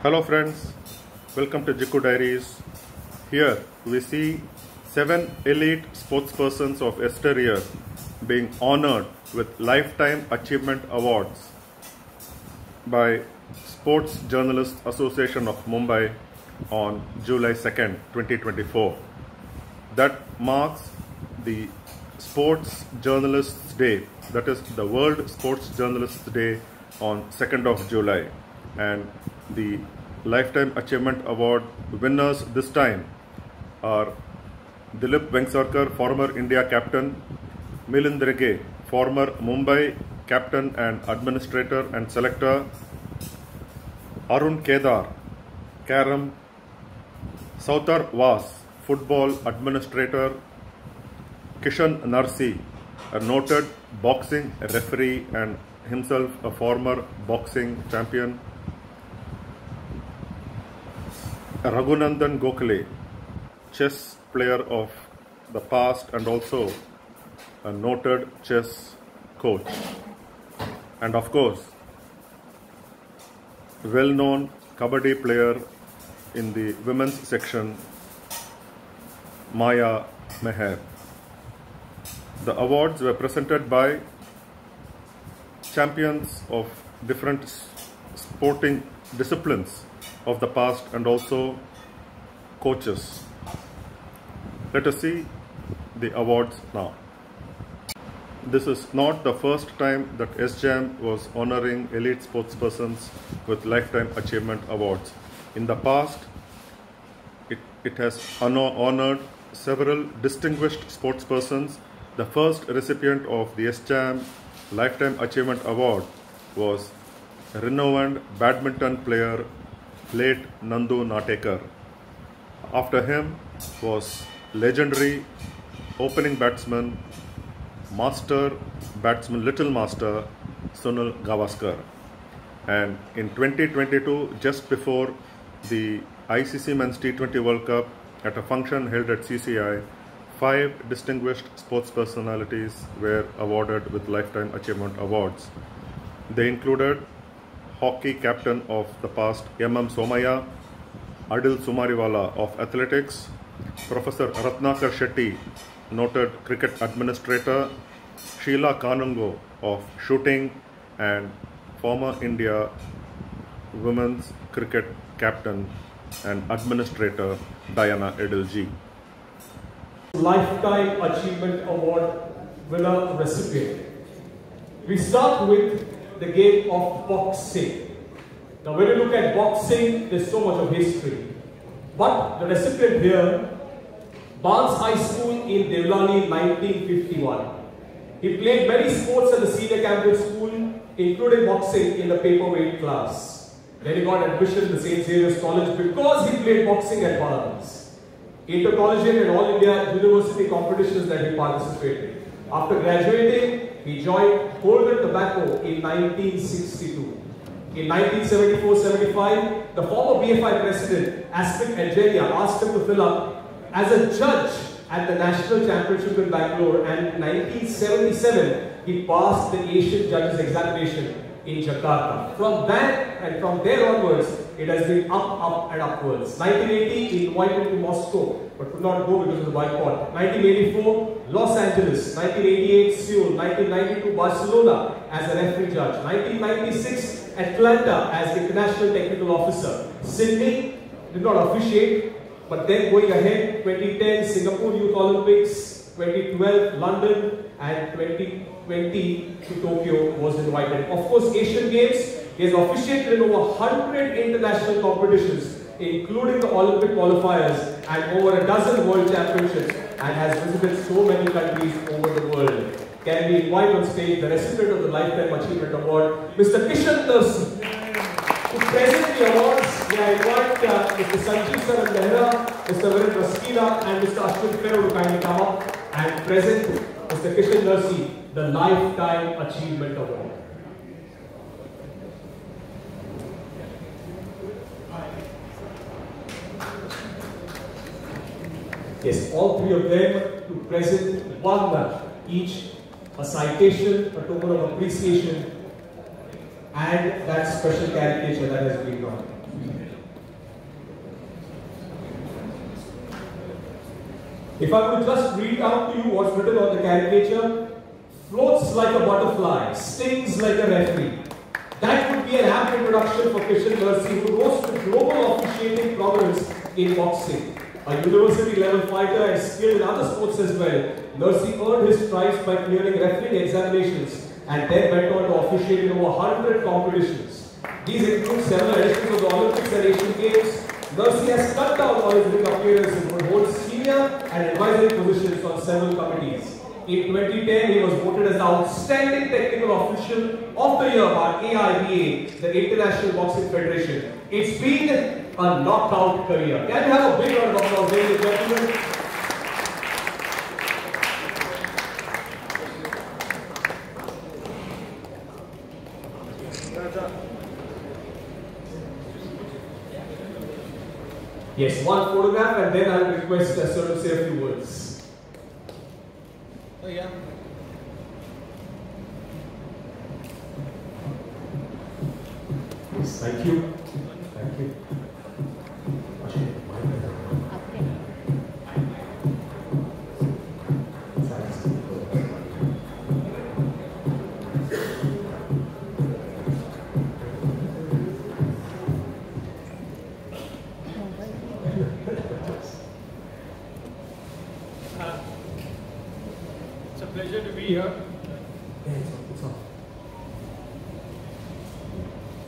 Hello friends, welcome to Jikku Diaries. Here we see 7 elite sportspersons of yesteryear being honored with Lifetime Achievement Awards by Sports Journalists Association of Mumbai on July 2nd, 2024. That marks the Sports Journalists Day, that is the World Sports Journalists Day on 2nd of July. And the Lifetime Achievement Award winners this time are Dilip Vengsarkar, former India captain; Milind Rege, former Mumbai captain and administrator and selector; Arun Kedar, carom; Sautar Vas, football administrator; Kishan Narsi, a noted boxing referee and himself a former boxing champion; Raghunandan Gokhale, chess player of the past and also a noted chess coach; and of course, well-known kabaddi player in the women's section, Maya Meher. The awards were presented by champions of different sporting disciplines of the past and also coaches. Let us see the awards now. This is not the first time that SJM was honoring elite sportspersons with Lifetime Achievement Awards. In the past, it has honored several distinguished sportspersons. The first recipient of the SJM Lifetime Achievement Award was renowned badminton player late Nandu Natekar. After him was legendary opening batsman, master batsman, little master Sunil Gavaskar. And in 2022, just before the ICC Men's T20 World Cup, at a function held at CCI, 5 distinguished sports personalities were awarded with Lifetime Achievement Awards. They included hockey captain of the past M.M. Somaya, Adil Sumariwala of athletics, Professor Ratnakar Shetty, noted cricket administrator, Sheila Kanungo of shooting, and former India women's cricket captain and administrator Diana Edilji. Lifetime Achievement Award winner recipient. We start with the game of boxing. Now when you look at boxing, there's so much of history. But the recipient here, Barnes High School in Devlani, 1951. He played many sports at the Senior Cambridge School, including boxing in the paperweight class. Then he got admission to St. Xavier's College because he played boxing at Barnes. Intercollegiate and All India University competitions that he participated. After graduating, he joined Holden Tobacco in 1962. In 1974-75, the former BFI president, Aspik Adjenia, asked him to fill up as a judge at the National Championship in Bangalore, and in 1977, he passed the Asian Judges Examination in Jakarta. From that and from there onwards, it has been up and upwards. 1980, he invited to Moscow, but could not go because of the boycott. 1984, Los Angeles. 1988, Seoul. 1992, Barcelona as a referee judge. 1996, Atlanta as international technical officer. Sydney did not officiate, but then going ahead, 2010, Singapore Youth Olympics, 2012, London, and 2020 to Tokyo was invited. Of course, Asian Games, he has officiated in over 100 international competitions, including the Olympic qualifiers and over a dozen World Championships, and has visited so many countries over the world. Can we invite on stage the recipient of the Lifetime Achievement Award, Mr. Kishan Narsi. To present the awards, we invite Mr. Sanjeev Saran Mehra, Mr. Viren Raskila, and Mr. Ashwin Ferro to kindly come up and present Mr. Kishan Narsi the Lifetime Achievement Award. Yes, all 3 of them to present one each, a citation, a token of appreciation, and that special caricature that has been drawn. If I were to just read out to you what's written on the caricature, floats like a butterfly, stings like a referee. That would be an apt introduction for Kishan Mercy, who rose to global officiating prominence in boxing. A university level fighter and skilled in other sports as well, Mercy earned his stripes by clearing refereeing examinations and then went on to officiate in over 100 competitions. These include several editions of the Olympics and Asian Games. Mercy has cut down on his ring appearances but holds senior and advisory positions on several committees. In 2010, he was voted as the Outstanding Technical Official of the Year by AIBA, the International Boxing Federation. It's been a knockout career. Can you have a big round of applause, ladies and gentlemen? Yes, one photograph and then I will request sir to say a few words. Oh yeah. Yes, thank you. Thank you. It's a pleasure to be here.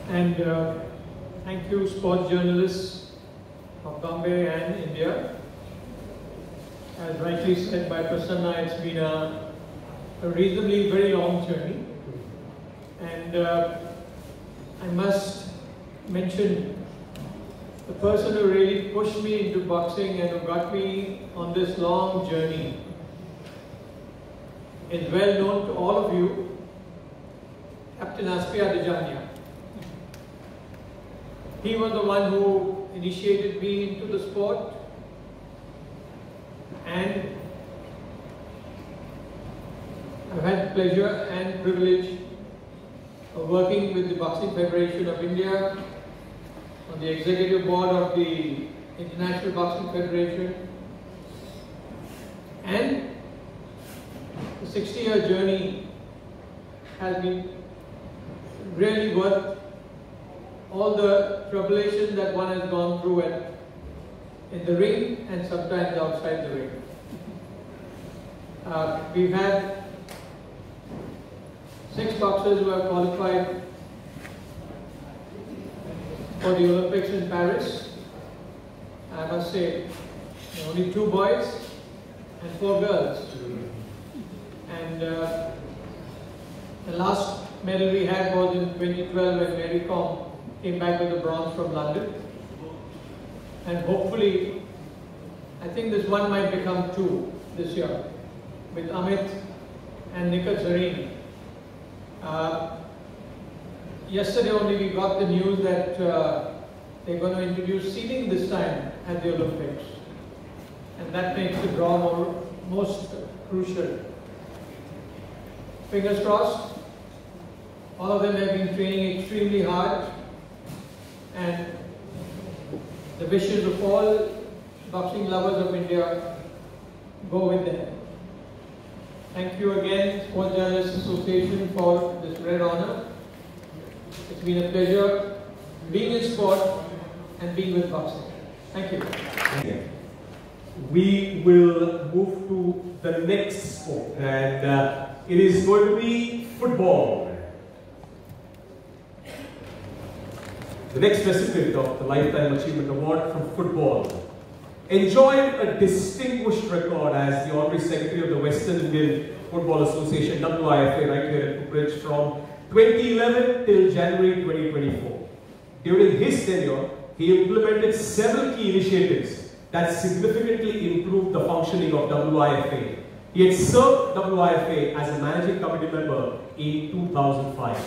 And thank you, sports journalists of Bombay and India. As rightly said by Prasanna, it's been a reasonably very long journey. And I must mention the person who really pushed me into boxing and who got me on this long journey is well known to all of you, Captain Aspia Dejania. He was the one who initiated me into the sport, and I've had the pleasure and privilege of working with the Boxing Federation of India on the executive board of the International Boxing Federation, and the 60-year journey has been really worth all the tribulation that one has gone through in the ring and sometimes outside the ring. We've had 6 boxers who have qualified for the Olympics in Paris. I must say, only 2 boys and 4 girls. And the last medal we had was in 2012 when Mary Kom came back with the bronze from London. And hopefully, I think this one might become 2 this year with Amit and Nikhil Zareen. Yesterday only we got the news that they're going to introduce seating this time at the Olympics. And that makes the draw most crucial. Fingers crossed. All of them have been training extremely hard, and the wishes of all boxing lovers of India go with them. Thank you again, Sports Journalists Association, for this rare honor. It's been a pleasure being in sport and being with boxing. Thank you. We will move to the next sport, and it is going to be football. The next recipient of the Lifetime Achievement Award from football enjoyed a distinguished record as the Honorary Secretary of the Western Indian Football Association, WIFA, right here at Cooperage from 2011 till January 2024. During his tenure, he implemented several key initiatives that significantly improved the functioning of WIFA. He had served WIFA as a managing committee member in 2005.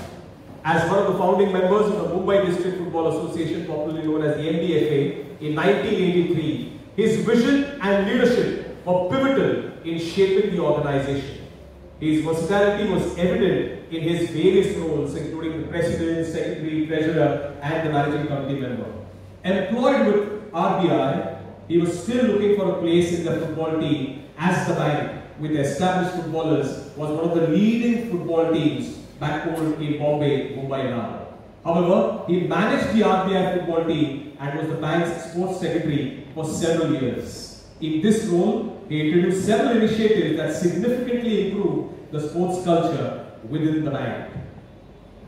As one of the founding members of the Mumbai District Football Association, popularly known as the MDFA, in 1983, his vision and leadership were pivotal in shaping the organization. His versatility was evident in his various roles, including the president, secretary, treasurer, and the managing committee member. Employed with RBI, he was still looking for a place in the football team as the bank, with established footballers, was one of the leading football teams back home in Bombay, Mumbai now. However, he managed the RBI football team and was the bank's sports secretary for several years. In this role, he introduced several initiatives that significantly improved the sports culture within the bank.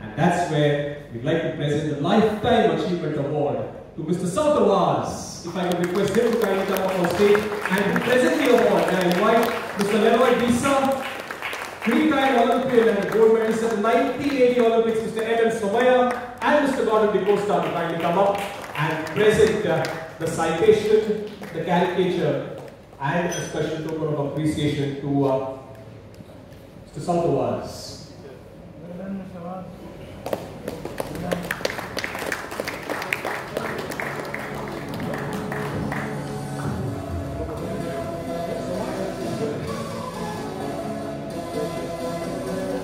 And that's where we'd like to present the Lifetime Achievement Award to Mr. Sautawaz. If I could request him to kindly come up on stage and to present the award, and I invite Mr. Leroy Disa, three-time Olympian and gold medalist at the 1980 Olympics, Mr. Evan Somaya, and Mr. Gordon DeCosta to kindly come up and present the citation, the caricature, and a special token of appreciation to Mr. Sautawaz.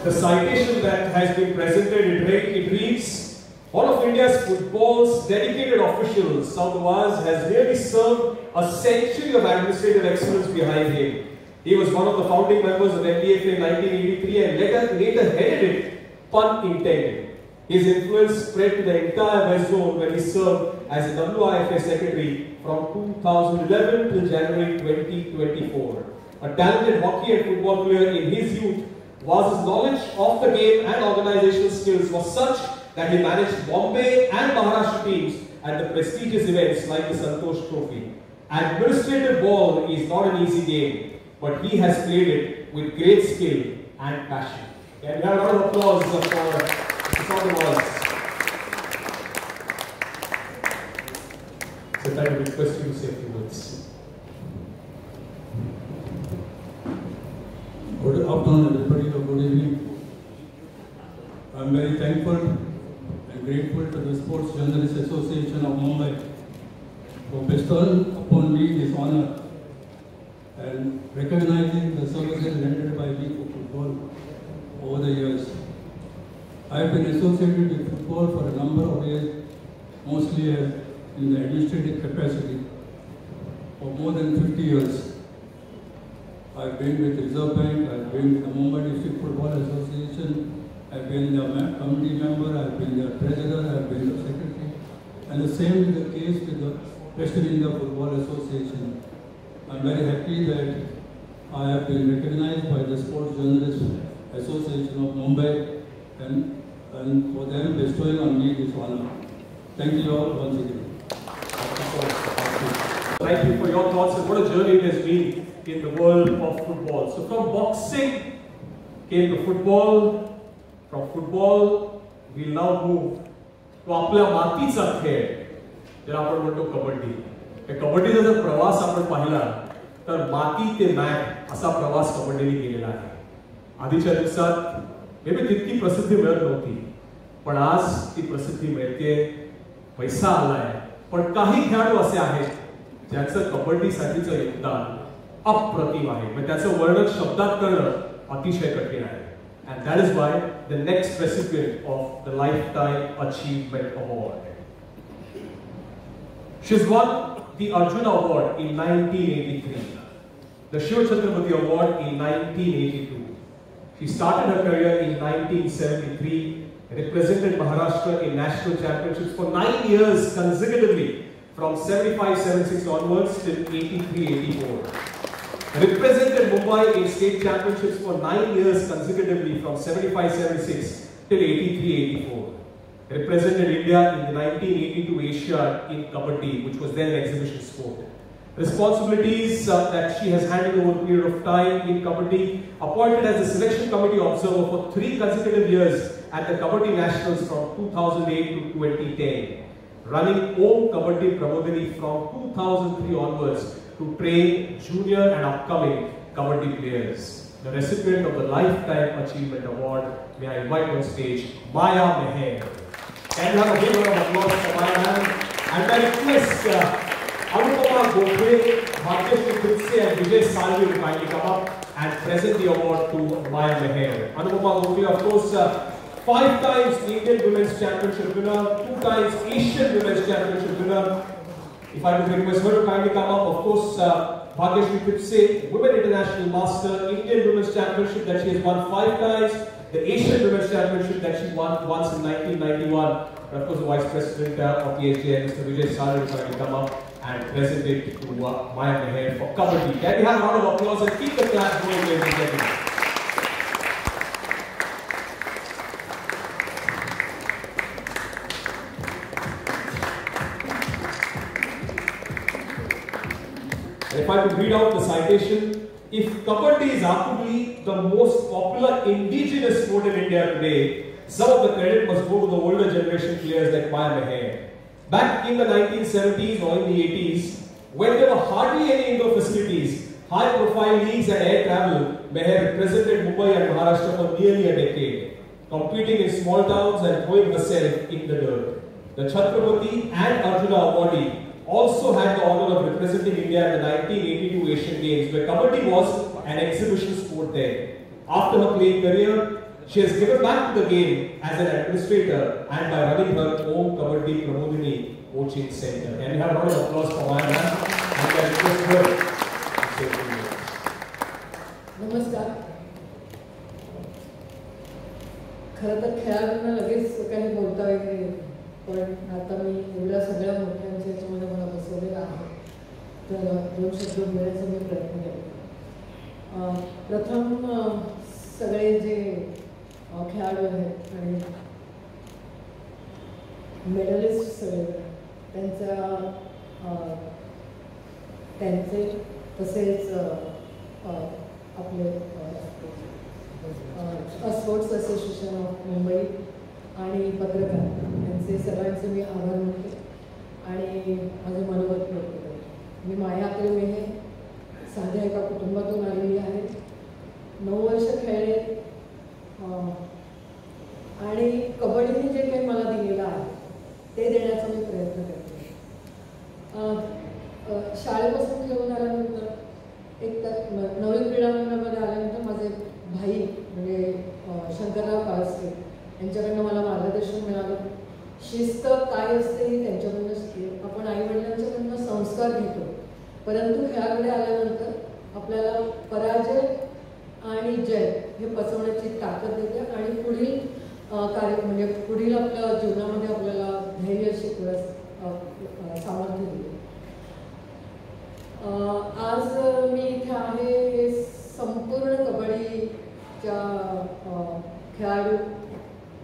The citation that has been presented, it reads, one of India's football's dedicated officials, Sautawaz, has nearly served a century of administrative excellence behind him. He was one of the founding members of MDFA in 1983 and later headed it, pun intended. His influence spread to the entire West Zone when he served as a WIFA secretary from 2011 till January 2024. A talented hockey and football player in his youth, Waz's knowledge of the game and organizational skills was such that he managed Bombay and Maharashtra teams at the prestigious events like the Santosh Trophy. Administrative ball is not an easy game, but he has played it with great skill and passion. And we have a lot of applause for Mr. Sautawaz. So I request you to say a few words. Good afternoon, everybody, or good evening. I'm very thankful and grateful to the Sports Journalists Association of Mumbai for bestowing upon me this honor and recognizing the services rendered by me for football over the years. I have been associated with football for a number of years, mostly in the administrative capacity, for more than 50 years. I've been with Reserve Bank, I've been with the Mumbai District Football Association, I've been the committee member, I've been the treasurer, I've been the secretary. And the same is the case with the Western India Football Association. I'm very happy that I have been recognized by the Sports Journalists Association of Mumbai and for them bestowing on me this honor. Thank you all once again. Thank you for your thoughts and what a journey it has been in the world of football. So from boxing came the football. From football, we'll now move to आपल्या मातीचा खेळ ज्याला आपण म्हणतो कबड्डी. त्या कबड्डीचा जर प्रवास आपण पाहिला तर माती ते मॅट असा प्रवास कबड्डीने केलेला आहे. आधीच्या दिवसात मे तितकी प्रसिद्धी मिळत नव्हती, पण आज ती प्रसिद्धी मिळते, पैसा आलाय. पण काही खेळाडू असे आहेत ज्याचं कबड्डीसाठीचं योगदान अप्रतिम आहे. म्हणजे त्याचं वर्णन शब्दात करणं अतिशय कठीण आहे. And that is why the next recipient of the Lifetime Achievement Award. She's won the Arjuna Award in 1983, the Shiva Chhatrapati Award in 1982. She started her career in 1973, represented Maharashtra in national championships for 9 years consecutively, from 75-76 onwards till 83-84. Represented Mumbai in state championships for 9 years consecutively from 75-76 till 83-84. Represented India in the 1982 Asia in Kabaddi, which was then an exhibition sport. Responsibilities that she has handled over a period of time in Kabaddi: appointed as the selection committee observer for 3 consecutive years at the Kabaddi Nationals from 2008 to 2010. Running Om Kabaddi Pramodini from 2003 onwards to train junior and upcoming Kabaddi players. The recipient of the Lifetime Achievement Award, may I invite on stage Maya Meher. Can you have a big round of applause for Maya ma'am? And I request Anupama Gokhale, Bhagyashree Kritse and Vijay Salvi to kindly come up and present the award to Maya Meher. Anupama Gokhale, of course, 5 times Indian Women's Championship winner, 2 times Asian Women's Championship winner. If I would request her to kindly come up, of course, Bhagyashree Khipse, Women International Master, Indian Women's Championship that she has won 5 times, the Asian Women's Championship that she won once in 1991, and of course the Vice President of the AJN, Mr. Vijay Sare, will kindly come up and present it to Maya Meher for Kabaddi. Can we have a round of applause and keep the clap going, ladies and gentlemen. If I could read out the citation, if Kabaddi is arguably the most popular indigenous sport in India today, some of the credit must go to the older generation players like Maya Meher. Back in the 1970s or in the 80s, when there were hardly any indoor facilities, high-profile leagues and air travel, Meher represented Mumbai and Maharashtra for nearly a decade, competing in small towns and throwing herself in the dirt. The Chhatrapati and Arjuna awardee also had the honor of representing India in the 1982 Asian Games, where Kabaddi was an exhibition sport there. After her playing career, she has given back to the game as an administrator and by running her own Kabaddi Pramodini coaching center. Can you have a round of applause for Maya ma'am? And can request her to say a few words. नमस्कार. खरं तर खेळाडूंना लगेच काही बोलता येत नाही, पण आता मी एवढ्या सगळ्या मोठ्यांच्या याच्यामध्ये मला बसवलेलं आहे, तर 2 शब्द बोलण्याचा मी प्रयत्न केला. प्रथम सगळे जे खेळाडू आहेत आणि मेडलिस्ट सगळे त्यांचे तसेच आपले स्पोर्ट्स असोसिएशन ऑफ मुंबई आणि पत्रकार यांचे सगळ्यांचे मी आभार मानते आणि माझे मनोगत व्यक्त करते. मी माया मेहे साध्या एका कुटुंबातून आलेली आहे. 9 वर्ष खेळले आणि कबड्डीने जे काही मला दिलेलं आहे ते देण्याचा मी प्रयत्न करते. शाळेपासून खेळून आल्यानंतर एक तर नवीन क्रीडा मंडळामध्ये आल्यानंतर माझे भाई म्हणजे शंकरराव काळसके यांच्याकडनं मला मार्गदर्शन मिळालं. शिस्त काय असते ही त्यांच्याकडनं शिकले. आपण आईवडिलांच्याकडनं संस्कार घेतो, परंतु खेळाकडे आल्यानंतर आपल्याला पराजय आणि जय हे पचवण्याची ताकद देते आणि पुढील कार्य म्हणजे पुढील आपल्या जीवनामध्ये आपल्याला धैर्य शिकवण्यास सामर्थ्य देते. आज मी इथे आहे हे संपूर्ण कबड्डीच्या खेळाडू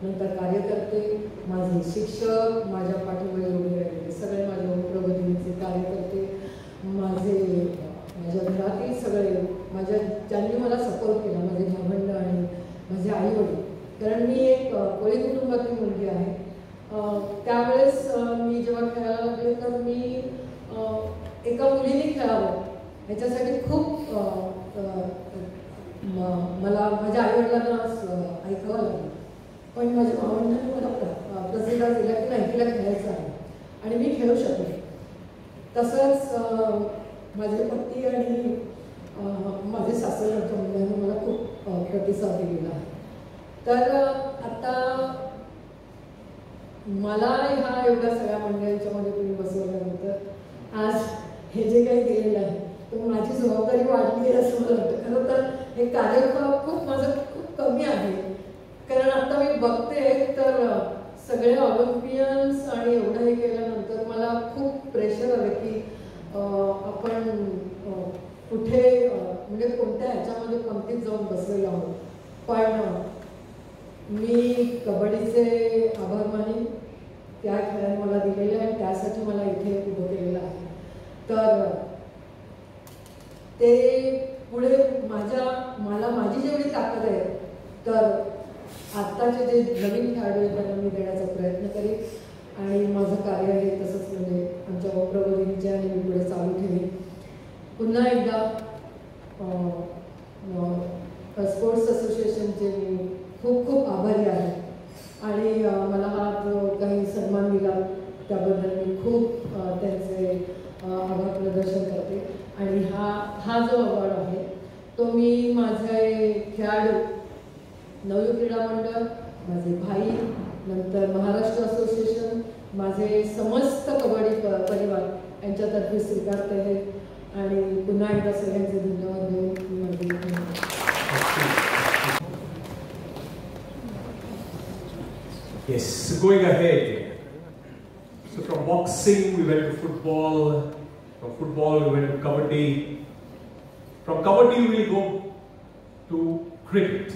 नंतर कार्यकर्ते, माझे शिक्षक, माझ्या पाठीमागे उभे राहिलेले सगळे माझे प्रबोधिनीचे कार्यकर्ते, माझ्या घरातील सगळे ज्यांनी मला सपोर्ट केला, माझे भावंड आणि माझे आईवडील. कारण मी एक कोळी कुटुंबातील मुलगी आहे. त्यावेळेस मी जेव्हा खेळायला लागले तर मी एका मुलीने खेळावं ह्याच्यासाठी खूप मला माझ्या आईवडिलांना ऐकावं लागलं. पण माझ्या भावंडांनी मला प्रसिद्ध दिला की नाही तिला खेळायचं आहे आणि मी खेळू शकले. तसंच माझे पती आणि माझे सासरच्या मुलांनी मला खूप प्रतिसाद दिलेला आहे. तर आता मला ह्या एवढ्या सगळ्या मंडळींच्यामध्ये तुम्ही बसवल्यानंतर आज हे जे काही केलेलं आहे तर माझी जबाबदारी वाढली आहे असं मला वाटतं. खरं तर हे कार्यक्रम माझं खूप कमी आहे, कारण आता मी बघते तर सगळे ऑलिम्पियन्स आणि एवढं हे केल्यानंतर मला खूप प्रेशर आलं की आपण कुठे म्हणजे कोणत्या ह्याच्यामध्ये पंक्तीत जाऊन बसलेलो आहोत. पण मी कबड्डीचे आभार मानेन त्या खेळाने मला दिलेले आहे, त्यासाठी मला इथे उभं केलेलं आहे. तर ते पुढे मला माझी जेवढी ताकद आहे तर आत्ताचे जे नवीन खेळाडू आहेत त्यांना मी देण्याचा प्रयत्न करेन आणि माझं कार्य आहे तसंच म्हणजे आमच्या प्रबोधिनीचे आणि मी पुढे चालू ठेवेन. पुन्हा एकदा स्पोर्ट्स असोसिएशनचे मी खूप खूप आभारी आहे आणि मला हा जो काही सन्मान दिला त्याबद्दल मी खूप त्यांचे आभार प्रदर्शन करते. आणि हा जो अवॉर्ड आहे तो मी माझे खेळाडू, नवयुग क्रीडा मंडळ, माझे भाई, नंतर महाराष्ट्र असोसिएशन, माझे समस्त कबड्डी परिवार यांच्यातर्फे स्वीकारते आहे आणि पुन्हा एकदा सगळ्यांचे धन्यवाद देऊन Yes, going ahead. So from boxing we went to football, from football we went to kabaddi, from kabaddi we go to cricket.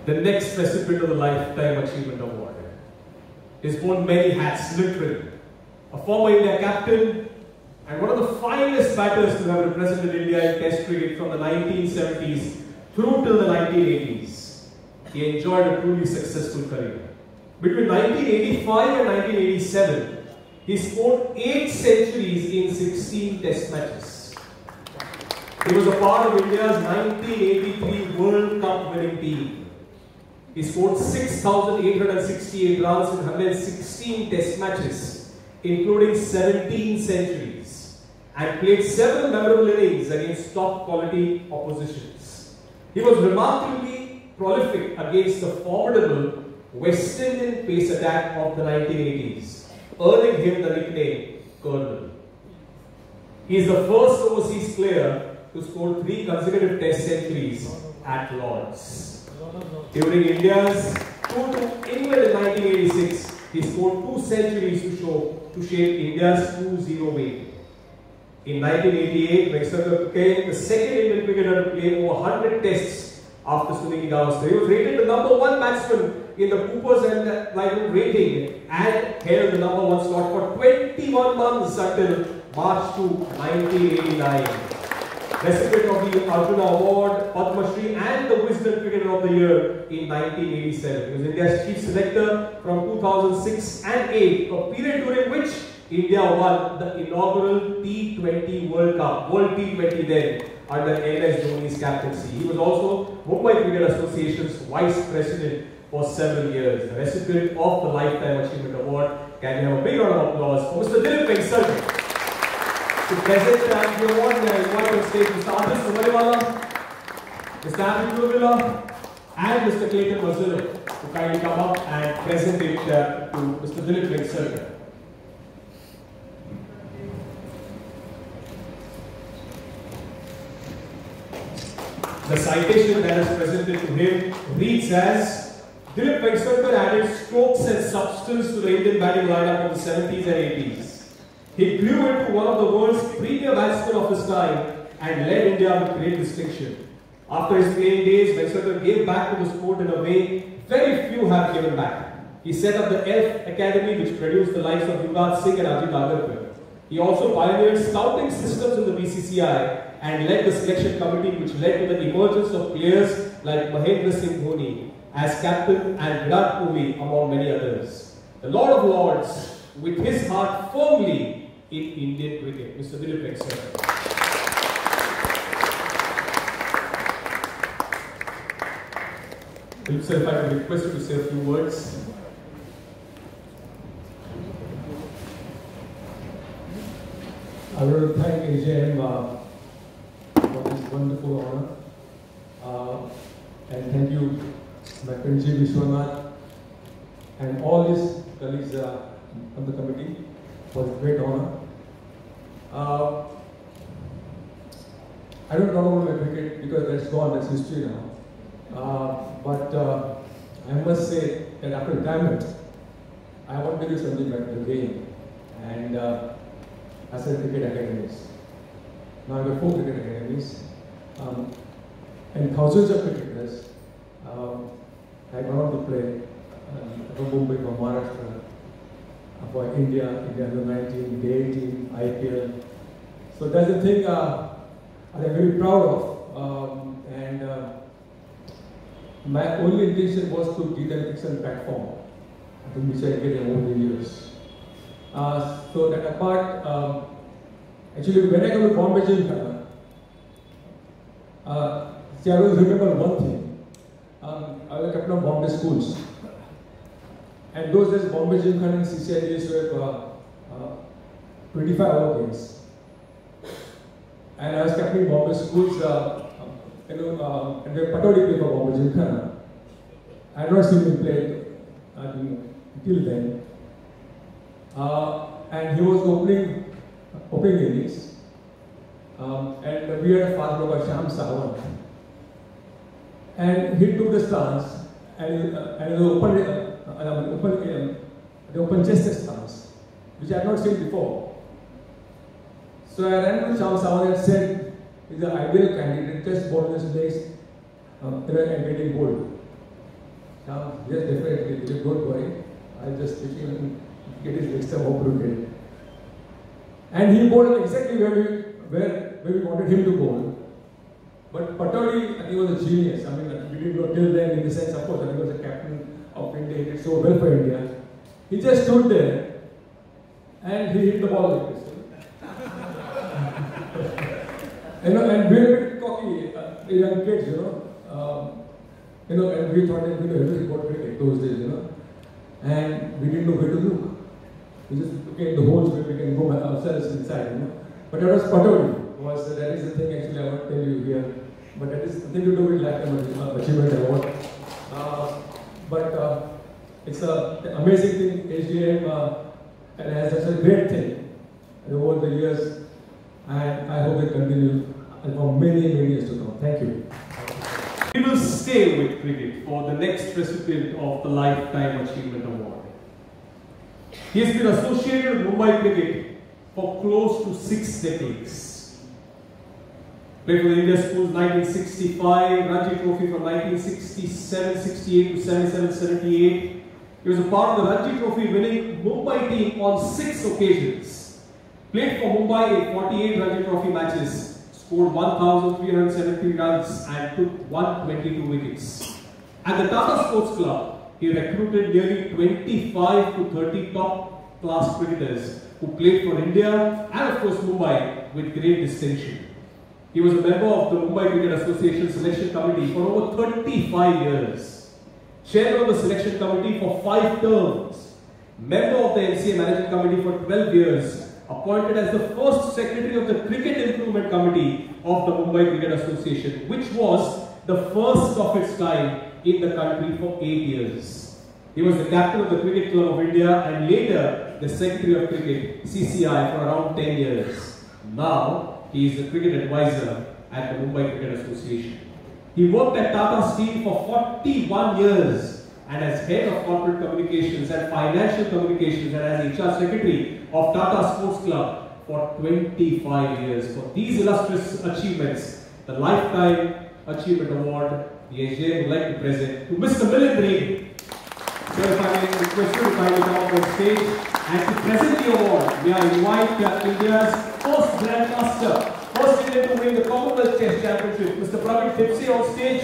The next recipient of the Lifetime Achievement Award has worn many hats, literally. A former India captain and one of the finest batters to have represented India in Test cricket from the 1970s through till the 1980s. He enjoyed a truly successful career. Between 1985 and 1987, he scored 8 centuries in 16 Test matches. He was a part of India's 1983 World Cup winning team. He scored 6,868 runs in 116 Test matches, including 17 centuries, and played several memorable innings against top quality oppositions. He was remarkably prolific against the formidable West Indian pace attack of the 1980s, earning him the nickname Colonel. He is the first overseas player to score 3 consecutive Test centuries at Lord's. During India's tour to England in 1986, he scored 2 centuries to shape India's 2-0 win. In 1988, Venkateswara became the second Indian cricketer to play over 100 Tests after Sunil Gavaskar. He was rated the #1 batsman in the Coopers and Lyman rating and held the #1 slot for 21 months until March 2, 1989. Recipient of the Arjuna Award, Padma Shri and the Wisden Cricketer of the Year in 1987. He was India's chief selector from 2006 and 8, a period during which India won the inaugural T20 World Cup, World T20 then, under MS Dhoni's captaincy. He was also Mumbai Cricket Association's vice president for several years. The recipient of the Lifetime Achievement Award. Can you have a big round of applause for Mr. Dilip Venkateswara? To present the award, I invite on stage Mr. Adil Sumariwala, Mr. Abhi Kurvilla, and Mr. Clayton Mazzillo to kindly come up and present it to Mr. Dilip Venkateswara. The citation that is presented to him reads as, Dilip Venkateswara added strokes and substance to the Indian batting lineup of the 70s and 80s. He grew into one of the world's premier batsmen of his time and led India with great distinction. After his playing days, Venkateswara gave back to the sport in a way very few have given back. He set up the Elf Academy, which produced the likes of Yuvraj Singh and Ajit Agarkar. He also pioneered scouting systems in the BCCI and led the selection committee which led to the emergence of players like Mahendra Singh Dhoni as captain and Virat Kohli among many others. The Lord of Lords, with his heart firmly in Indian cricket, Mr. Dilip Venkateswara. Dilip sir, if I could request you to say a few words. I want to thank AJM for this wonderful honor. And thank you, my friend G. Vishwanath, and all his colleagues on the committee for this great honor. I don't talk about my cricket because that's gone, that's history now. But I must say that after retirement, I want to do something like the game. And I said cricket academies. Now I've got 4 cricket academies. And thousands of cricketers have gone on to play from Mumbai, from Maharashtra, for India, India under-19, Day-18, IPL. So that's the thing I'm very proud of. And my only intention was to give them an excellent platform, which I get in over the years. So that apart, actually when I go to Bombay Gymkhana, see, I always remember one thing. I was captain of Bombay schools. And those days Bombay Gymkhana and CCI used to have 25-hour games. And I was captain of Bombay schools, and we Patodi played for Bombay Gymkhana. I had not seen him play until then. and he was opening innings. And we had a fast bowler, Sham Sawant. And he took the stance and the open chest stance, which I had not seen before. So I ran to Sham Sawant and said, he's an ideal candidate, just bowled his legs and getting bowled. Sham, yes, definitely, don't worry. I'll just get his legs uprooted. And he bowled exactly where we wanted him to bowl. But Pataudi, he was a genius. I mean, we didn't know till then in the sense, of course, that he was a captain of India, he did so well for India. He just stood there and he hit the ball like this. And we were a bit cocky, young kids, and we thought that everything got cricket those days, and we didn't know where to look. We just looked at the holes where we can go ourselves inside, But that was Pataudi. That is the thing actually I want to tell you here. But that is nothing to do with Lifetime Achievement Award. But it's an amazing thing. SJM has such a great thing over the years, and I hope it continues for many years to come. Thank you. We will stay with cricket for the next recipient of the Lifetime Achievement Award. He has been associated with Mumbai cricket for close to 6 decades. Played for the India Schools 1965, Ranji Trophy from 1967-68 to 77-78. He was a part of the Ranji Trophy winning Mumbai team on 6 occasions. Played for Mumbai in 48 Ranji Trophy matches, scored 1,373 runs and took 122 wickets. At the Tata Sports Club, he recruited nearly 25 to 30 top class cricketers who played for India and of course Mumbai with great distinction. He was a member of the Mumbai Cricket Association Selection Committee for over 35 years. Chairman of the Selection Committee for 5 terms. Member of the NCA Management Committee for 12 years. Appointed as the first Secretary of the Cricket Improvement Committee of the Mumbai Cricket Association, which was the first of its kind in the country for 8 years. He was the captain of the Cricket Club of India and later the Secretary of Cricket, CCI, for around 10 years. Now, he is the cricket advisor at the Mumbai Cricket Association. He worked at Tata Steel for 41 years and as head of corporate communications and financial communications and as HR secretary of Tata Sports Club for 25 years. For these illustrious achievements, the Lifetime Achievement Award, the SJM would like to present to Mr. Milind Regi. Sir, if I may request you to kindly come up on stage and to present the award, we are invite India's first grandmaster, first Indian to win the Commonwealth Chess Championship, Mr. Praveen Tipsy on stage,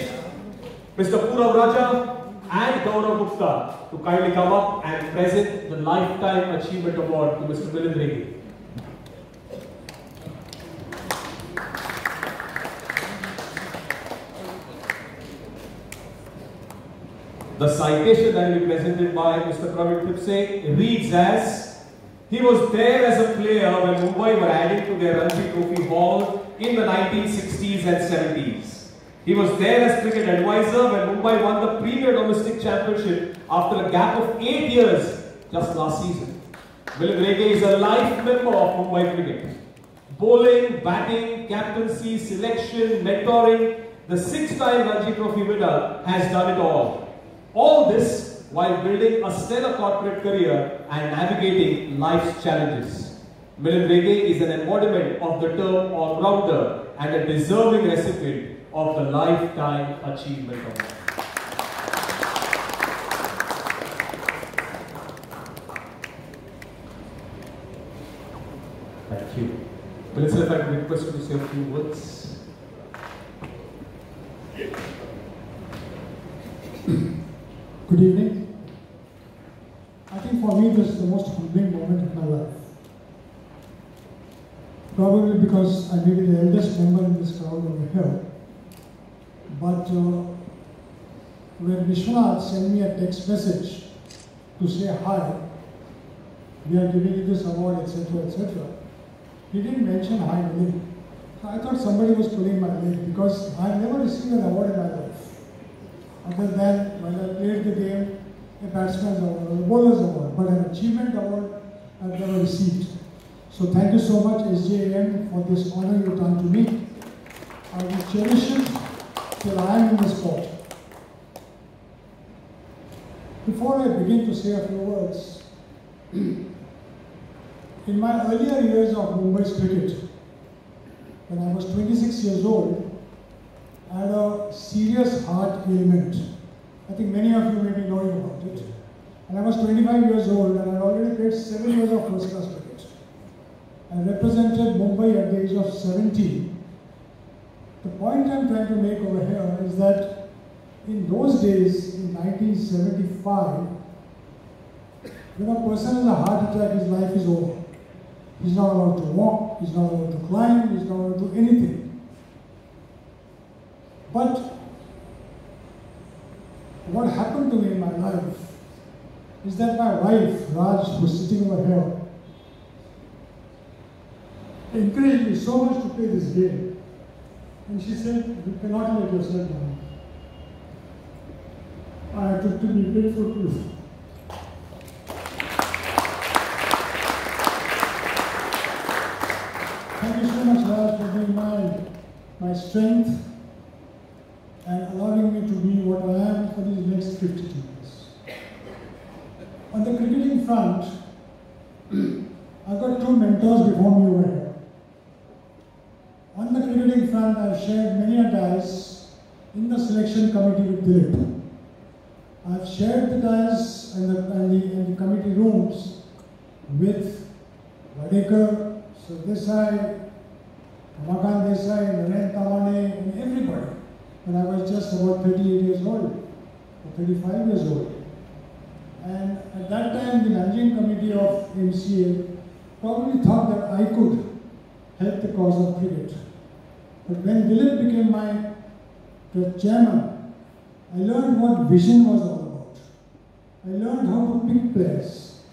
Mr. Purav Raja and Gaurav Gupta to kindly come up and present the Lifetime Achievement Award to Mr. Milind Regi. The citation that will be presented by Mr. Praveen Tipsy reads as, he was there as a player when Mumbai were adding to their Ranji Trophy haul in the 1960s and 70s. He was there as cricket advisor when Mumbai won the Premier Domestic Championship after a gap of 8 years just last season. Milind Regi is a life member of Mumbai cricket. Bowling, batting, captaincy, selection, mentoring, the 6-time Ranji Trophy winner has done it all. All this while building a stellar corporate career and navigating life's challenges. Milind Regi is an embodiment of the term all-rounder and a deserving recipient of the Lifetime Achievement Award. Thank you. Milind sir, if I could request you to say a few words. Good evening. I think for me this is the most humbling moment of my life. Probably because I may be the eldest member in this crowd over here. But when Vishwanath sent me a text message to say hi, we are giving you this award, etc., etc., he didn't mention hi Milind. So I thought somebody was pulling my leg because I have never received an award in my life. Other than when I played the game, a batsman's award or a bowler's award, but an achievement award I've never received. So thank you so much, SJAM, for this honor you've done to me. I will cherish it till I am in the sport. Before I begin to say a few words, in my earlier years of Mumbai's cricket, when I was 26 years old, I had a serious heart ailment. I think many of you may be knowing about it. And I was 25 years old and I had already played 7 years of first class cricket. I represented Mumbai at the age of 17. The point I'm trying to make over here is that in those days, in 1975, when a person has a heart attack, his life is over. He's not allowed to walk, he's not allowed to climb, he's not allowed to do anything. But what happened to me in my life is that my wife, Raj, who's sitting over here, encouraged me so much to play this game. And she said, you cannot let yourself down. I have to be grateful to you. Thank you so much, Raj, for being my strength and allowing me to be what I am for these next 50 years. On the cricketing front, I've got two mentors before me over here. On the cricketing front, I've shared many a dice in the selection committee with Dilip. I've shared the dice and the committee rooms with Vadekar, Sardesai, Ramakant Desai, Naren Tamane, and everybody. When I was just about 38 years old, or 35 years old. And at that time, the managing committee of MCA probably thought that I could help the cause of cricket. But when Dilip became my chairman, I learned what vision was all about. I learned how to pick players.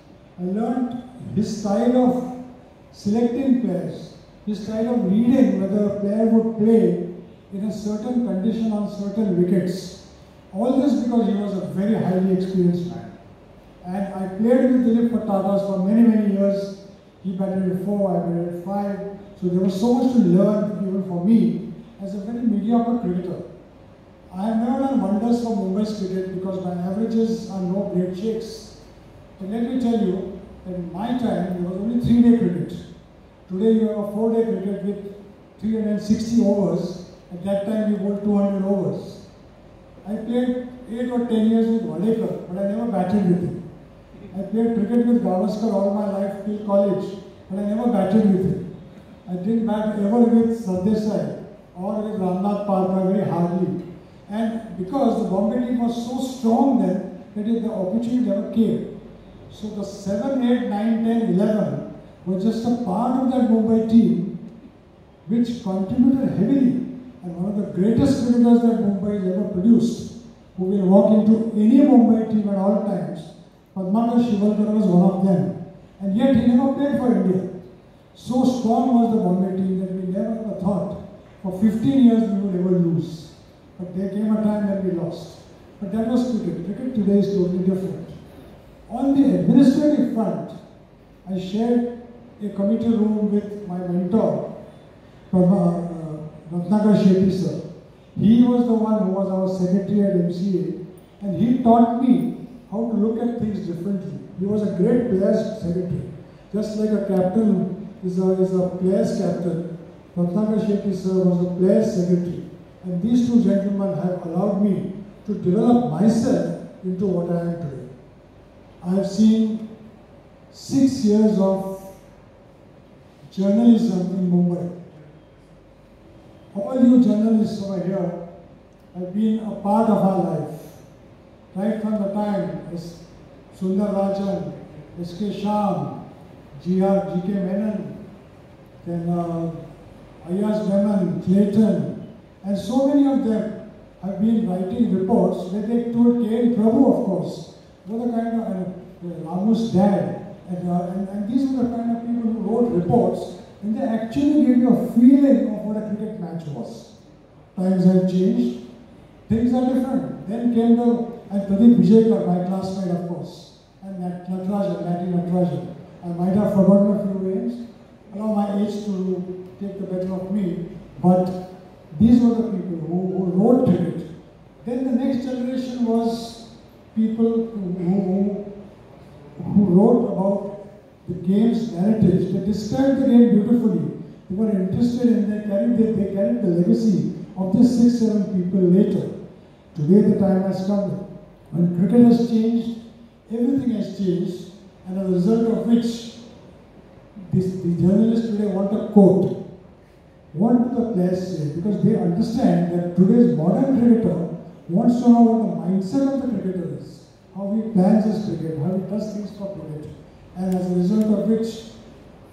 I learned his style of selecting players, his style of reading whether a player would play in a certain condition on certain wickets. All this because he was a very highly experienced man. And I played with Dilip for Tatas for many, many years. He batted at 4, I batted at 5. So there was so much to learn even for me as a very mediocre cricketer. I have never done wonders for Mumbai's cricket because my averages are no great shakes. But let me tell you that in my time there was only 3-day cricket. Today you have a 4-day cricket with 360 overs. At that time we bowled 200 overs. I played 8 or 10 years with Vadekar, but I never batted with him. I played cricket with Gavaskar all my life till college, but I never batted with him. I didn't bat ever with Sardesai or with Ramnath Parkar, very hardly. And because the Bombay team was so strong then, that the opportunity never came. So the 7, 8, 9, 10, 11 were just a part of that Mumbai team which contributed heavily. And one of the greatest cricketers that Mumbai has ever produced, who will walk into any Mumbai team at all times, Padmakar Shivalkar was one of them. And yet he never played for India. So strong was the Bombay team that we never thought for 15 years we would ever lose. But there came a time when we lost. But that was cricket. Cricket today is totally different. On the administrative front, I shared a committee room with my mentor, Ratnakar Shetty sir. He was the one who was our secretary at MCA, and he taught me how to look at things differently. He was a great players secretary. Just like a captain is a players captain, Ratnakar Shetty sir was a players secretary. And these two gentlemen have allowed me to develop myself into what I am today. I have seen 6 years of journalism in Mumbai. All you journalists over here have been a part of our life. Right from the time as Sundar Rajan, S.K. Sham, G.K. Menon, then Ayaz Memon, Clayton, and so many of them have been writing reports where they told K.N. Prabhu, of course, were the kind of Ramu's dad, and these were the kind of people who wrote reports, and they actually gave you a feeling of what a cricket match was. Times have changed, things are different. Then came and Pradeep Vijayakar, my classmate, of course, and Natarajan, Natty Natarajan. I might have forgotten a few names. Allow my age to take the better of me, but these were the people who wrote cricket. Then the next generation was people who wrote about the game's narratives. They described the game beautifully. They were interested in, they carried the legacy of these 6-7 people later. Today the time has come when cricket has changed, everything has changed, and as a result of which the journalists today want a quote. What do the players say? Because they understand that today's modern cricketer wants to know what the mindset of the cricketer is, how he plans his cricket, how he does things for cricket. And as a result of which,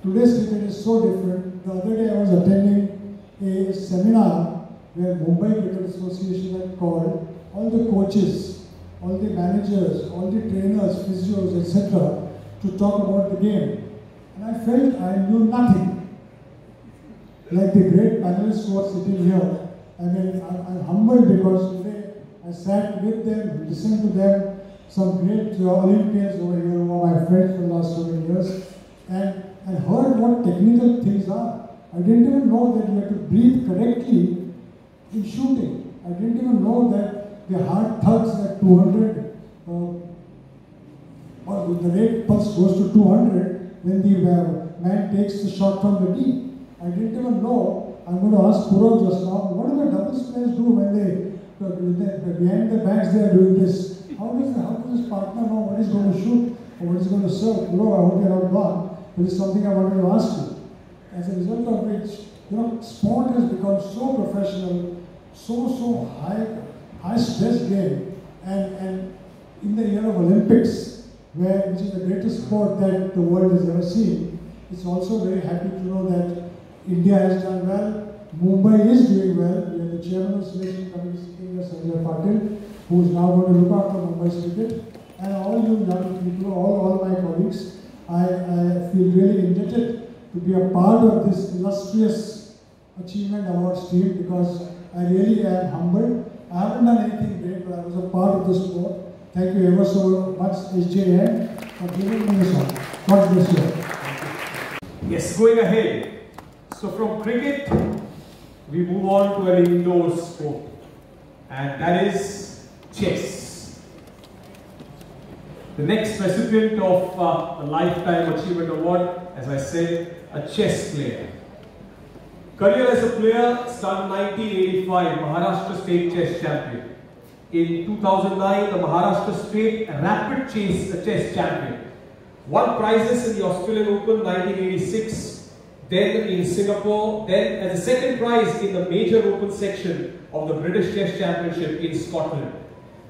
today's cricket is so different. The other day I was attending a seminar where Mumbai Cricket Association had called all the coaches, all the managers, all the trainers, physios, etc. to talk about the game. And I felt I knew nothing. Like the great panelists who are sitting here, I mean, I'm humbled because today I sat with them, listened to them, some great Olympians over here who are my friends for the last so many years, and heard what technical things are. I didn't even know that you have to breathe correctly in shooting. I didn't even know that the heart thugs at 200, or the rate pulse goes to 200 when the man takes the shot from the tee. I didn't even know. I'm going to ask Purav just now, what do the doubles players do when they behind the backs they are doing this? How does his partner know what he's going to shoot or what he's going to serve? Purav, I hope you're not gone. But it's something I wanted to ask you. As a result of which, sport has become so professional, so high stress game, and in the year of Olympics, which is the greatest sport that the world has ever seen, it's also very happy to know that India has done well, Mumbai is doing well. We have the chairman of the selection committee sitting here, Sanjay Patil, who is now going to look after Mumbai's cricket. And all you young people, all my colleagues, I feel really indebted to be a part of this illustrious achievement awards team because I really am humbled. I haven't done anything great, but I was a part of the sport. Thank you ever so much, SJM, for giving me this one. God bless you. Yes, going ahead. So from cricket, we move on to an indoor sport, and that is chess. The next recipient of the Lifetime Achievement Award, as I said, a chess player. Career as a player, started 1985, Maharashtra State Chess Champion. In 2009, the Maharashtra State Rapid Chess Champion. Won prizes in the Australian Open 1986. Then in Singapore, then as a second prize in the major open section of the British Chess Championship in Scotland.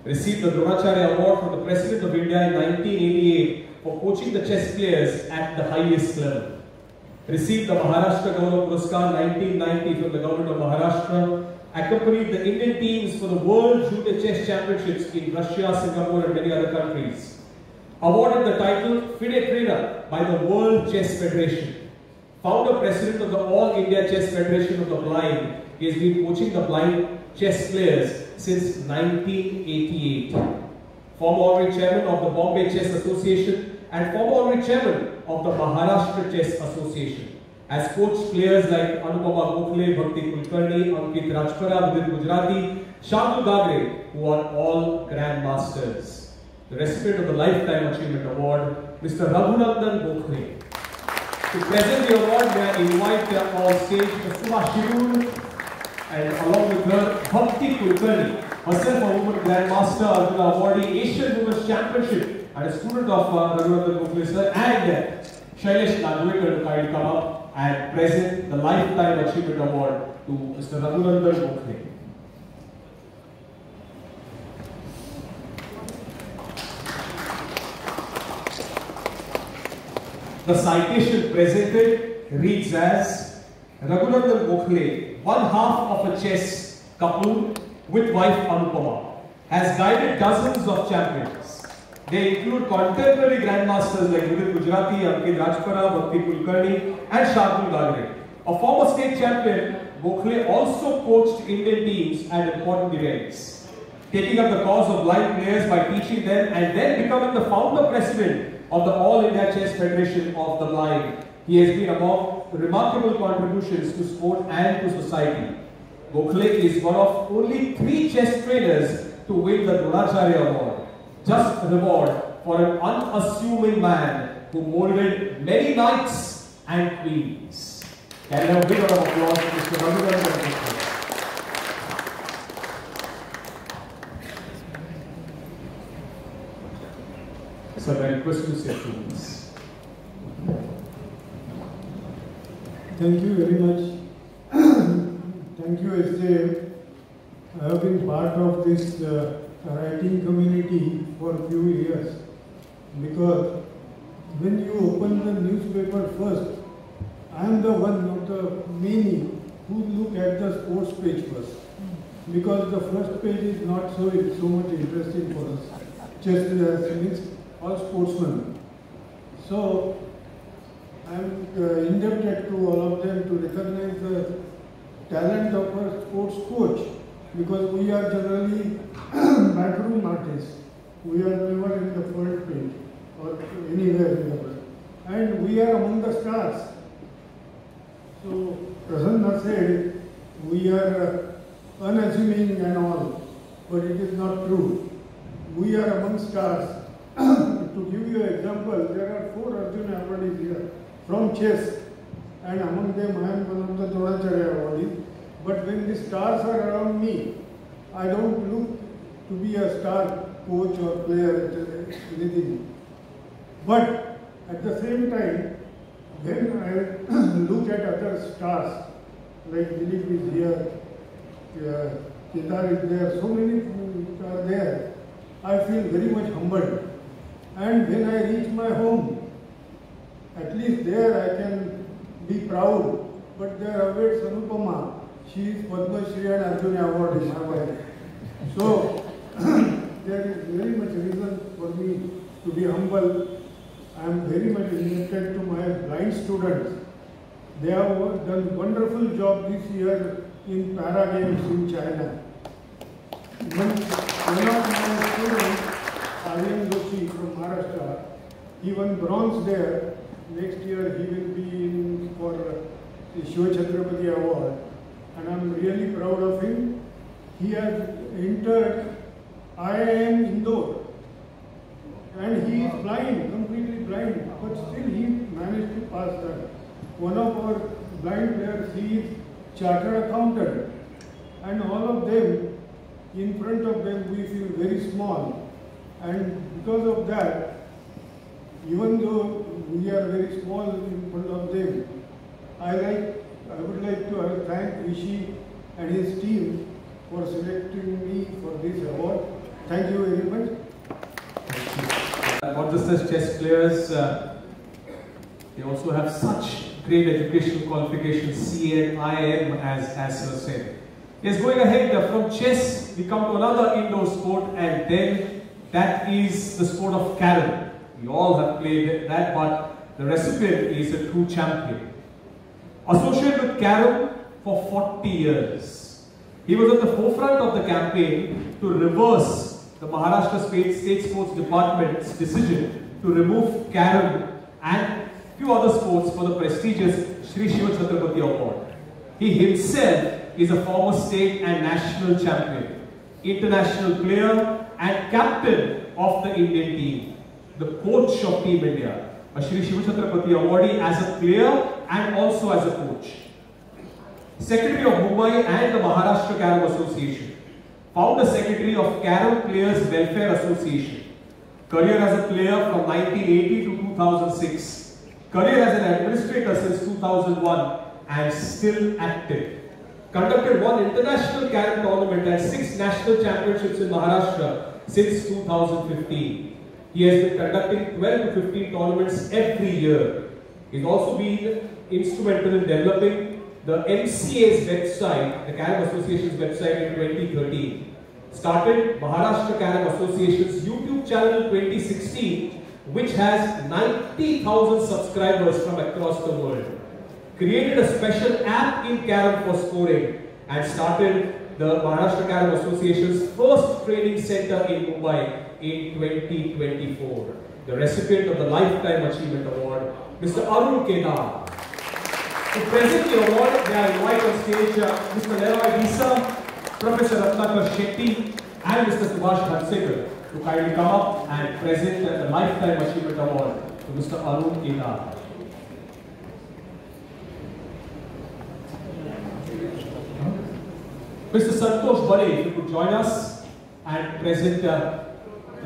Received the Dronacharya Award from the President of India in 1988 for coaching the chess players at the highest level. Received the Maharashtra Gaurav Puraskar 1990 from the Government of Maharashtra. Accompanied the Indian teams for the World Junior Chess Championships in Russia, Singapore and many other countries. Awarded the title FIDE Trainer by the World Chess Federation. Founder President of the All India Chess Federation of the Blind. He has been coaching the blind chess players since 1988. Former Honorary Chairman of the Bombay Chess Association and former Honorary Chairman of the Maharashtra Chess Association. Has coached players like Anupama Gokhale, Bhakti Kulkarni, Ankit Rajpara, Vidit Gujrati, Shardul Gagre, who are all grandmasters. The recipient of the Lifetime Achievement Award, Mr. Raghunandan Gokhale. To present the award, may I invite on stage Mr. Shirul and along with her, Bhakti Kulkarni, herself a woman grandmaster, Arjuna awardee, Asian Women's Championship, and a student of Raghunandan Gokhale sir, and Shailesh Nagwekar to kindly come up and present the Lifetime Achievement Award to Mr. Raghunandan Gokhale. The citation presented reads as Raghunandan Gokhale, one half of a chess couple with wife Anupama, has guided dozens of champions. They include contemporary grandmasters like Vidit Gujrati, Ankit Rajpara, Bhakti Kulkarni and Shardul Gagre. A former state champion, Gokhale also coached Indian teams at important events, taking up the cause of blind players by teaching them and then becoming the founder president of the All India Chess Federation of the Blind. He has been among remarkable contributions to sport and to society. Gokhale is one of only 3 chess trainers to win the Dronacharya Award, just reward for an unassuming man who molded many knights and queens. Can I have a big round of applause to Mr. Madhukar? So I request you to say 2 minutes. Thank you very much. Thank you, SJ. I have been part of this writing community for a few years, because when you open the newspaper first, I am the one of the many who look at the sports page first, because the first page is not so much interesting for us. Chess players means all sportsmen. So I am indebted to all of them to recognize the talent of a sports coach, because we are generally backroom artists. We are never in the front page or anywhere in the world. And we are among the stars. So Prasanna said we are unassuming and all, but it is not true. We are among stars. To give you an example, there are 4 Arjuna awardees here from chess, and among them I am one of the Dronacharya awardees. But when the stars are around me, I don't look to be a star coach or player, anything. But at the same time, when I look at other stars, like Dilip is here, Kedar is there, so many are there, I feel very much humbled. And when I reach my home, at least there I can be proud. But there awaits Anupama. She is Padma Shri and Arjuna Award is my wife. So there is very much reason for me to be humble. I am very much indebted to my blind students. They have done wonderful job this year in para games in China. One of my students, Aryan Doshi from Maharashtra, he won bronze there. Next year he will be in for the Shiva Chhatrapati Award, and I am really proud of him. He has entered IIM Indore, and he is blind, completely blind, but still he managed to pass that. One of our blind players, he is chartered accountant, and all of them, in front of them we feel very small, and because of that, even though we are very small in front of them, I would like to thank Rishi and his team for selecting me for this award. Thank you very much. Not just as chess players, they also have such great educational qualifications, CA and IIM, as Sir said. Yes, going ahead from chess, we come to another indoor sport, and then that is the sport of carom. We all have played that, but the recipient is a true champion. Associated with carom for 40 years. He was at the forefront of the campaign to reverse the Maharashtra State Sports Department's decision to remove carom and few other sports for the prestigious Shri Shiva Chhatrapati Award. He himself is a former state and national champion, international player and captain of the Indian team, the coach of Team India, a Shri Shiva Chhatrapati awardee as a player and also as a coach. Secretary of Mumbai and the Maharashtra Carom Association, founder secretary of Carom Players Welfare Association, career as a player from 1980 to 2006, career as an administrator since 2001 and still active. Conducted one international carom tournament and 6 national championships in Maharashtra since 2015. He has been conducting 12 to 15 tournaments every year. He's also been instrumental in developing the MCA's website, the Carom Association's website, in 2013. Started Maharashtra Carom Association's YouTube channel in 2016, which has 90,000 subscribers from across the world. Created a special app in carom for scoring and started the Maharashtra Carom Association's first training center in Mumbai in 2024. the recipient of the Lifetime Achievement Award, Mr. Arun Kedar. To present the award, may I invite on stage Mr. Leroy Disa, Professor Ratnakar Shetty, and Mr. Subhash Hadsekar to kindly come up and present the Lifetime Achievement Award to Mr. Arun Kedar. Mr. Santosh Bade, if you could join us and present the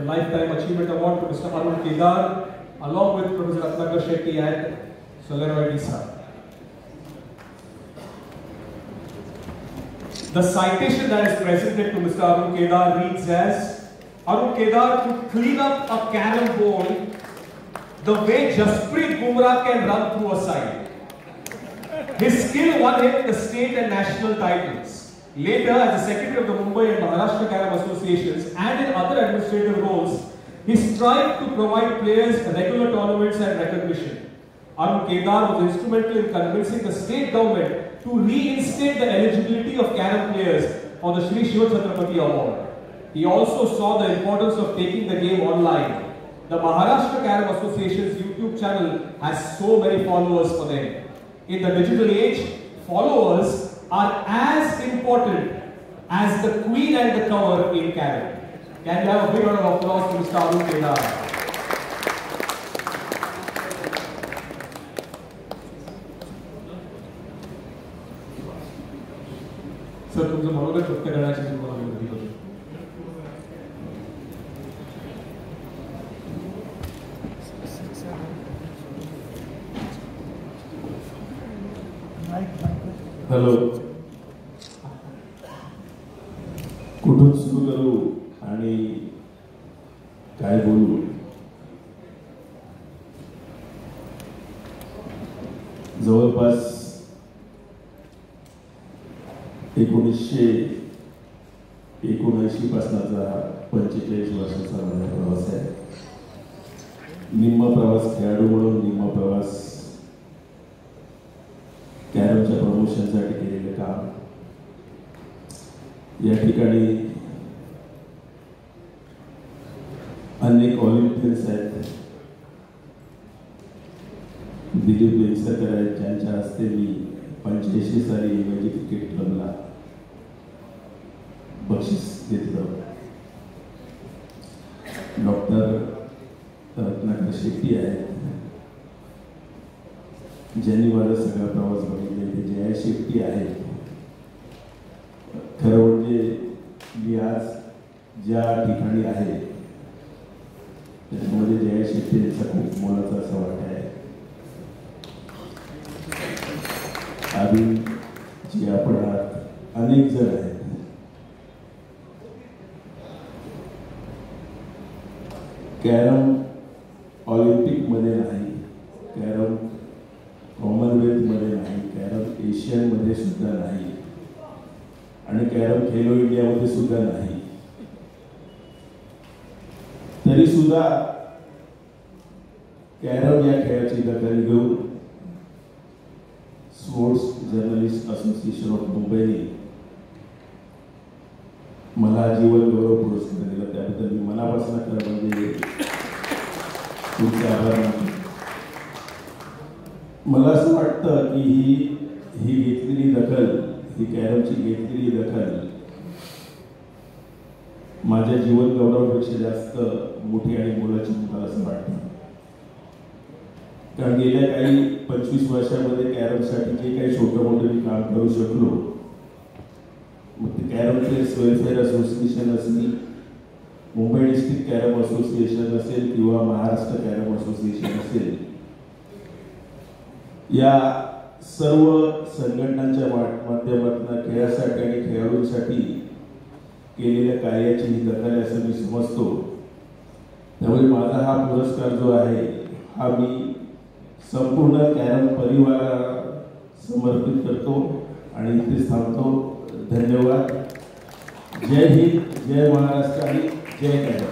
Lifetime Achievement Award to Mr. Arun Kedar, along with Professor Ratnakar Shetty and Sir Leroy Disa. The citation that is presented to Mr. Arun Kedar reads as, Arun Kedar could clean up a carom board the way Jasprit Bumrah can run through a side. His skill won him the state and national titles. Later, as the secretary of the Mumbai and Maharashtra Carom Associations and in other administrative roles, he strived to provide players regular tournaments and recognition. Arun Kedar was instrumental in convincing the state government to reinstate the eligibility of carom players for the Shri Shiva Chhatrapati Award. He also saw the importance of taking the game online. The Maharashtra Carom Association's YouTube channel has so many followers for them. In the digital age, followers are as important as the queen and the cover in carom. Can we have a big round of applause for Mr. Arun Kedar? Sir तुमचं मनोगत व्यक्त करण्याची तुम्हाला विनंती करतो. Hello, कुठून सुरू करू आणि काय बोलू? जवळपास 1979 पासूनचा 45 वर्षाचा माझा प्रवास आहे. निम्मा प्रवास खेळाडू म्हणून, निम्मा प्रवास कॅरमच्या प्रमोशनसाठी केलेलं काम. या ठिकाणी अनेक ऑलिम्पियन्स आहेत. दिलीप वेंगसरकर आहेत, ज्यांच्या हस्ते मी 85 साली म्हणजे क्रिकेट क्लबला बक्षीस घेतलं. डॉक्टर रत्नाकर शेट्टी आहेत, ज्यांनी माझा सगळा प्रवास बघितले. ते जया शेट्टी आहेत. खरं म्हणजे मी आज ज्या ठिकाणी आहे त्याच्यामध्ये जया शेट्टी यांचा खूप मोलाचा असं वाटत आहे. अजून जी आपण अनेक जण आहेत. कॅरम ऑलिम्पिकमध्ये नाही, कॅरम कॉमनवेल्थमध्ये नाही, कॅरम एशियनमध्ये सुद्धा नाही आणि कॅरम खेलो इंडियामध्ये सुद्धा नाही. तरी सुद्धा कॅरम या खेळाची दखल घेऊन स्पोर्ट्स जर्नलिस्ट असोसिएशन ऑफ मुंबईने मला जीवन गौरव पुरस्कार दिला. त्याबद्दल मी मनापासून खरं म्हणजे तुमचे आभार मानतो. मला असं वाटतं की ही घेतलेली दखल, ही कॅरमची घेतलेली दखल माझ्या जीवन गौरवापेक्षा जास्त मोठी आणि मोलाची मला असं वाटतं. कारण गेल्या काही 25 वर्षामध्ये कॅरमसाठी जे काही छोटं मोठं मी काम करू शकलो, मग ते कॅरम प्लेयर्स वेलफेअर असोसिएशन असेल, मुंबई डिस्ट्रिक्ट कॅरम असोसिएशन असेल किंवा महाराष्ट्र कॅरम असोसिएशन असेल, या सर्व संघटनांच्या माध्यमातून खेळासाठी आणि खेळाडूंसाठी केलेल्या कार्याची ही दखल आहे असं मी समजतो. त्यामुळे माझा हा पुरस्कार जो आहे हा मी संपूर्ण कॅरम परिवाराला समर्पित करतो आणि इथे थांबतो. धन्यवाद. जय हिंद, जय महाराष्ट्र आणि जय कॅरम.